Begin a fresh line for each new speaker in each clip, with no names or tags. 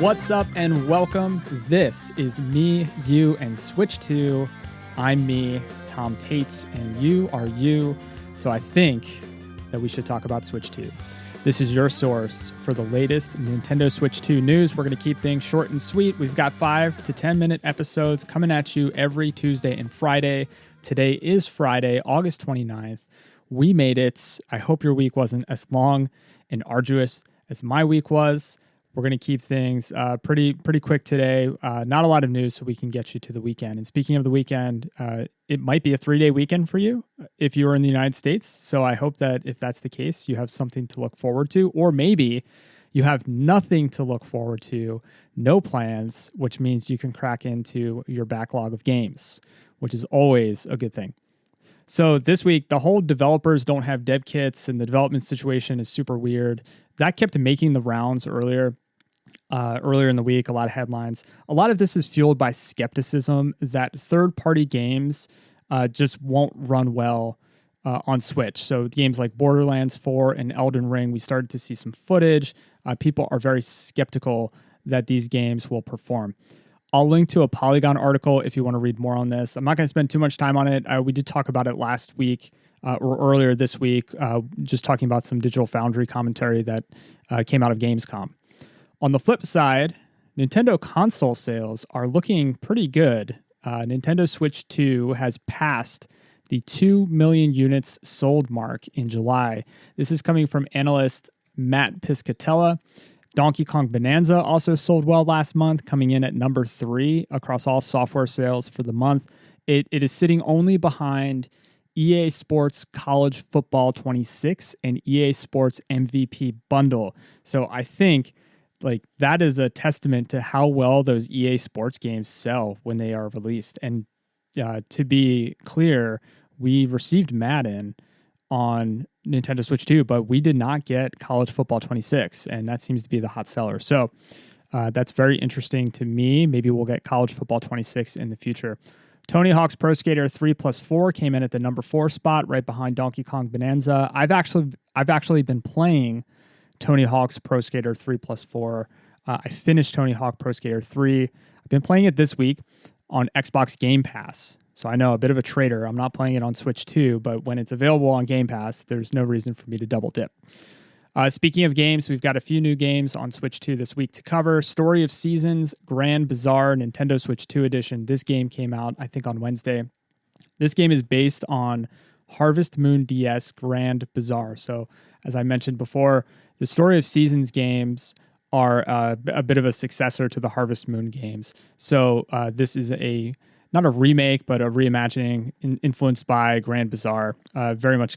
What's up and welcome. This is Me, You, and Switch 2. I'm me, Tom Tates, and you are you. So I think that we should talk about Switch 2. This is your source for the latest Nintendo Switch 2 news. We're going to keep things short and sweet. We've got 5 to 10 minute episodes coming at you every Tuesday and Friday. Today is Friday, August 29th. We made it. I hope your week wasn't as long and arduous as my week was. We're going to keep things pretty quick today. Not a lot of news, so we can get you to the weekend. And speaking of the weekend, it might be a 3-day weekend for you if you are in the United States. So I hope that if that's the case, you have something to look forward to. Or maybe you have nothing to look forward to, no plans, which means you can crack into your backlog of games, which is always a good thing. So this week, the whole developers don't have dev kits and the development situation is super weird. That kept making the rounds earlier in the week, a lot of headlines. A lot of this is fueled by skepticism that third-party games just won't run well on Switch. So games like Borderlands 4 and Elden Ring, we started to see some footage. People are very skeptical that these games will perform. I'll link to a Polygon article if you want to read more on this. I'm not going to spend too much time on it. We did talk about it last week or earlier this week, just talking about some Digital Foundry commentary that came out of Gamescom. On the flip side, Nintendo console sales are looking pretty good. Nintendo Switch 2 has passed the 2 million units sold mark in July. This is coming from analyst Matt Piscatella. Donkey Kong Bonanza also sold well last month, coming in at number 3 across all software sales for the month. It is sitting only behind EA Sports College Football 26 and EA Sports MVP Bundle. So I think that is a testament to how well those EA Sports games sell when they are released. And to be clear, we received Madden on Nintendo Switch 2, but we did not get College Football 26, and that seems to be the hot seller. So that's very interesting to me. Maybe we'll get College Football 26 in the future. Tony Hawk's Pro Skater 3+4 came in at the number 4 spot, right behind Donkey Kong Bonanza. I've actually been playing Tony Hawk's Pro Skater 3+4. I finished Tony Hawk Pro Skater 3. I've been playing it this week on Xbox Game Pass. So I know, a bit of a traitor. I'm not playing it on Switch 2, but when it's available on Game Pass, there's no reason for me to double dip. Speaking of games, we've got a few new games on Switch 2 this week to cover. Story of Seasons, Grand Bazaar, Nintendo Switch 2 edition. This game came out, I think, on Wednesday. This game is based on Harvest Moon DS Grand Bazaar. So as I mentioned before, the Story of Seasons games are a bit of a successor to the Harvest Moon games. So this is not a remake, but a reimagining influenced by Grand Bazaar. Very much,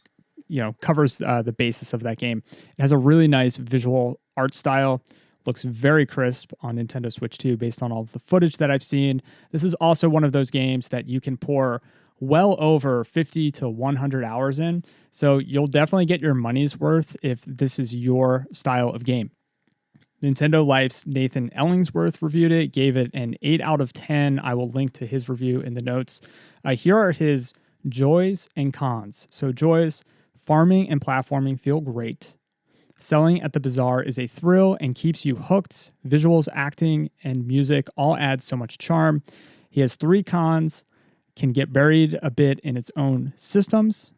covers the basis of that game. It has a really nice visual art style. Looks very crisp on Nintendo Switch 2 based on all of the footage that I've seen. This is also one of those games that you can pour well over 50 to 100 hours in. So you'll definitely get your money's worth if this is your style of game. Nintendo Life's Nathan Ellingsworth reviewed it, gave it an 8 out of 10. I will link to his review in the notes. Here are his joys and cons. So joys, farming and platforming feel great. Selling at the bazaar is a thrill and keeps you hooked. Visuals, acting, and music all add so much charm. He has 3 cons. Can get buried a bit in its own systems.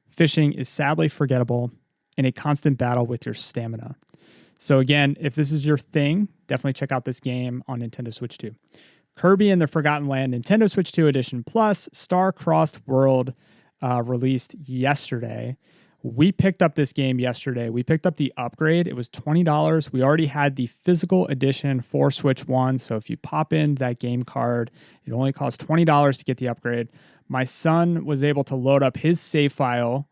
Fishing is sadly forgettable and a constant battle with your stamina. So again, if this is your thing, definitely check out this game on Nintendo Switch 2. Kirby and the Forgotten Land Nintendo Switch 2 Edition Plus Star-Crossed World released yesterday. We picked up this game yesterday. We picked up the upgrade. It was $20. We already had the physical edition for Switch 1. So if you pop in that game card, it only costs $20 to get the upgrade. My son was able to load up his save file,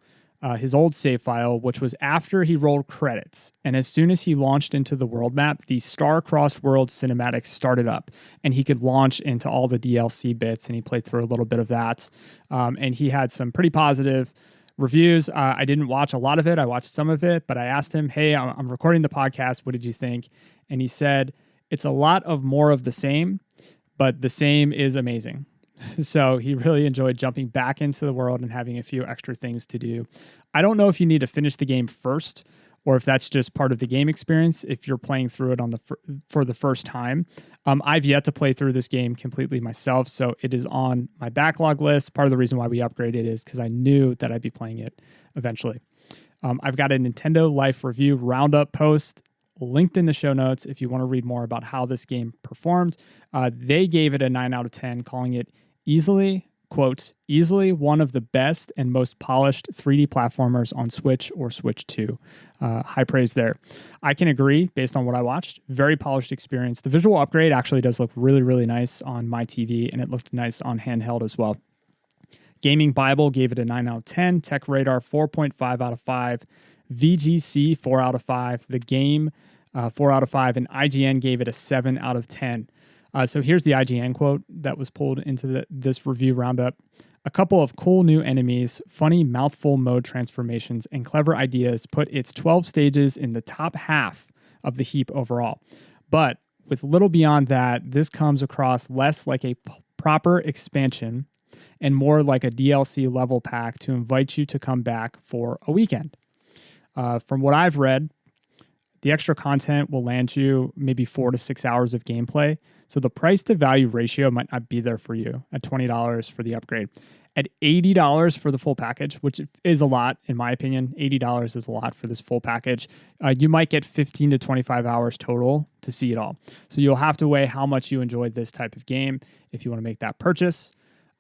his old save file, which was after he rolled credits. And as soon as he launched into the world map, the Star-Crossed World cinematics started up and he could launch into all the DLC bits, and he played through a little bit of that. And he had some pretty positive reviews. I didn't watch a lot of it. I watched some of it, but I asked him, hey, I'm recording the podcast. What did you think? And he said, it's a lot of more of the same, but the same is amazing. So he really enjoyed jumping back into the world and having a few extra things to do. I don't know if you need to finish the game first or if that's just part of the game experience, if you're playing through it for the first time. I've yet to play through this game completely myself, so it is on my backlog list. Part of the reason why we upgraded is because I knew that I'd be playing it eventually. I've got a Nintendo Life review roundup post linked in the show notes if you want to read more about how this game performed. They gave it a 9 out of 10, calling it easily, quote, easily one of the best and most polished 3D platformers on Switch or Switch 2. High praise there. I can agree based on what I watched. Very polished experience. The visual upgrade actually does look really, really nice on my TV, and it looked nice on handheld as well. Gaming Bible gave it a 9 out of 10. Tech Radar 4.5 out of 5. VGC 4 out of 5. The Game 4 out of 5. And IGN gave it a 7 out of 10. So here's the IGN quote that was pulled into this review roundup. A couple of cool new enemies, funny mouthful mode transformations, and clever ideas put its 12 stages in the top half of the heap overall. But with little beyond that, this comes across less like a proper expansion and more like a DLC level pack to invite you to come back for a weekend. From what I've read, the extra content will land you maybe 4 to 6 hours of gameplay. So the price to value ratio might not be there for you at $20 for the upgrade. At $80 for the full package, which is a lot, in my opinion, $80 is a lot for this full package. You might get 15 to 25 hours total to see it all. So you'll have to weigh how much you enjoyed this type of game if you want to make that purchase.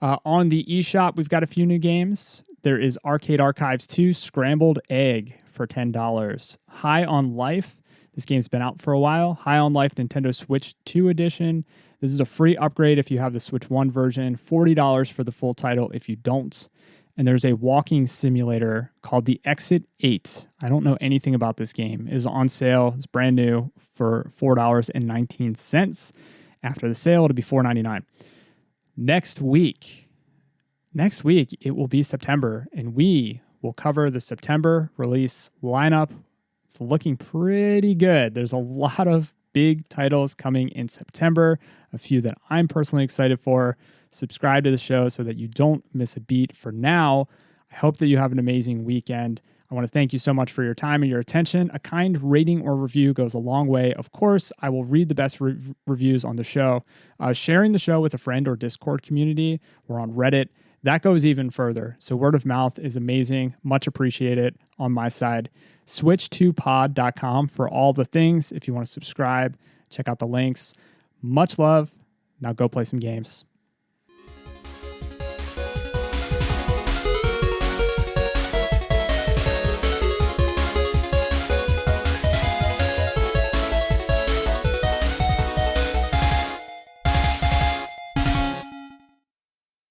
On the eShop, we've got a few new games. There is Arcade Archives 2 Scrambled Egg for $10. High on Life. This game's been out for a while. High on Life Nintendo Switch 2 edition. This is a free upgrade if you have the Switch 1 version. $40 for the full title if you don't. And there's a walking simulator called the Exit 8. I don't know anything about this game. It is on sale. It's brand new for $4.19. After the sale, it'll be $4.99. Next week, it will be September, and we will cover the September release lineup. It's looking pretty good. There's a lot of big titles coming in September, a few that I'm personally excited for. Subscribe to the show so that you don't miss a beat. For now, I hope that you have an amazing weekend. I want to thank you so much for your time and your attention. A kind rating or review goes a long way. Of course, I will read the best reviews on the show. Sharing the show with a friend or Discord community or on Reddit, that goes even further. So word of mouth is amazing. Much appreciated on my side. Switch2pod.com for all the things. If you want to subscribe, check out the links. Much love. Now go play some games.